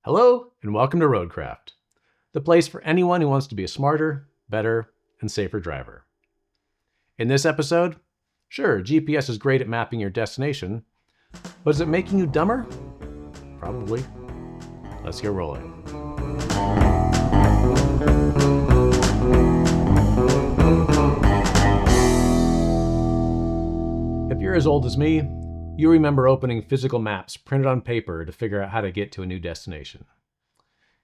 Hello, and welcome to Roadcraft, the place for anyone who wants to be a smarter, better, and safer driver. In this episode, sure, GPS is great at mapping your destination, but is it making you dumber? Probably. Let's get rolling. If you're as old as me, you remember opening physical maps printed on paper to figure out how to get to a new destination.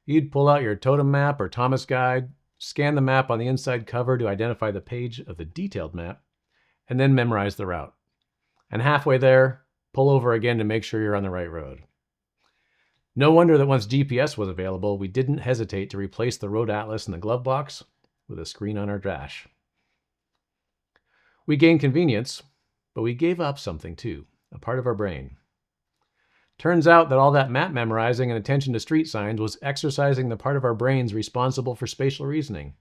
You'd pull out your totem map or Thomas guide, scan the map on the inside cover to identify the page of the detailed map, and then memorize the route. And halfway there, pull over again to make sure you're on the right road. No wonder that once GPS was available, we didn't hesitate to replace the road atlas in the glove box with a screen on our dash. We gained convenience, but we gave up something too, a part of our brain. Turns out that all that map memorizing and attention to street signs was exercising the part of our brains responsible for spatial reasoning.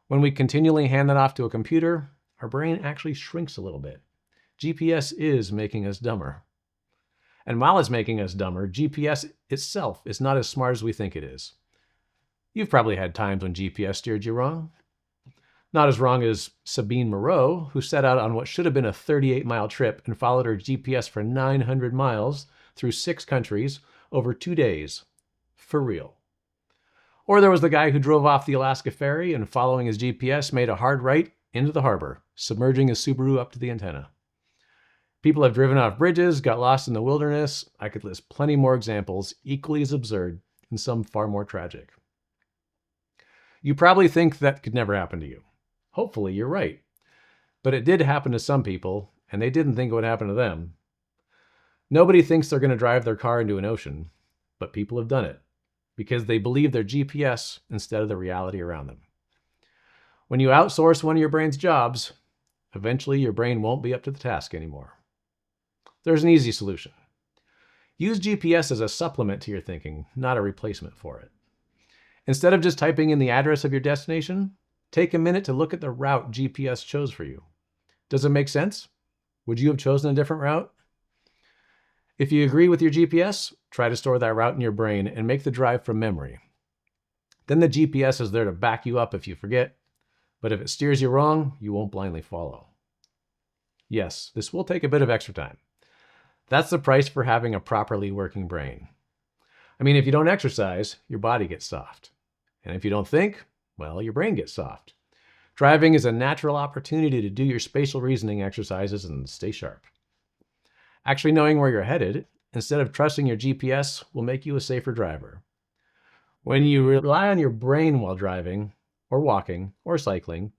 When we continually hand that off to a computer, our brain actually shrinks a little bit. GPS is making us dumber. And while it's making us dumber, GPS itself is not as smart as we think it is. You've probably had times when GPS steered you wrong. Not as wrong as Sabine Moreau, who set out on what should have been a 38-mile trip and followed her GPS for 900 miles through 6 countries over 2 days. For real. Or there was the guy who drove off the Alaska Ferry and following his GPS made a hard right into the harbor, submerging his Subaru up to the antenna. People have driven off bridges, got lost in the wilderness. I could list plenty more examples, equally as absurd and some far more tragic. You probably think that could never happen to you. Hopefully you're right. But it did happen to some people, and they didn't think it would happen to them. Nobody thinks they're going to drive their car into an ocean, but people have done it because they believe their GPS instead of the reality around them. When you outsource one of your brain's jobs, eventually your brain won't be up to the task anymore. There's an easy solution. Use GPS as a supplement to your thinking, not a replacement for it. Instead of just typing in the address of your destination, take a minute to look at the route GPS chose for you. Does it make sense? Would you have chosen a different route? If you agree with your GPS, try to store that route in your brain and make the drive from memory. Then the GPS is there to back you up if you forget, but if it steers you wrong, you won't blindly follow. Yes, this will take a bit of extra time. That's the price for having a properly working brain. I mean, if you don't exercise, your body gets soft. And if you don't think, well, your brain gets soft. Driving is a natural opportunity to do your spatial reasoning exercises and stay sharp. Actually knowing where you're headed, instead of trusting your GPS, will make you a safer driver. When you rely on your brain while driving, or walking, or cycling,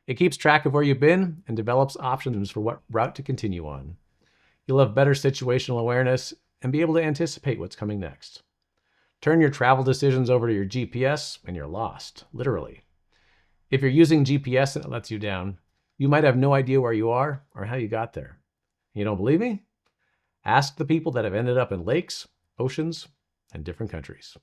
it keeps track of where you've been and develops options for what route to continue on. You'll have better situational awareness and be able to anticipate what's coming next. Turn your travel decisions over to your GPS and you're lost, literally. If you're using GPS and it lets you down, you might have no idea where you are or how you got there. You don't believe me? Ask the people that have ended up in lakes, oceans, and different countries.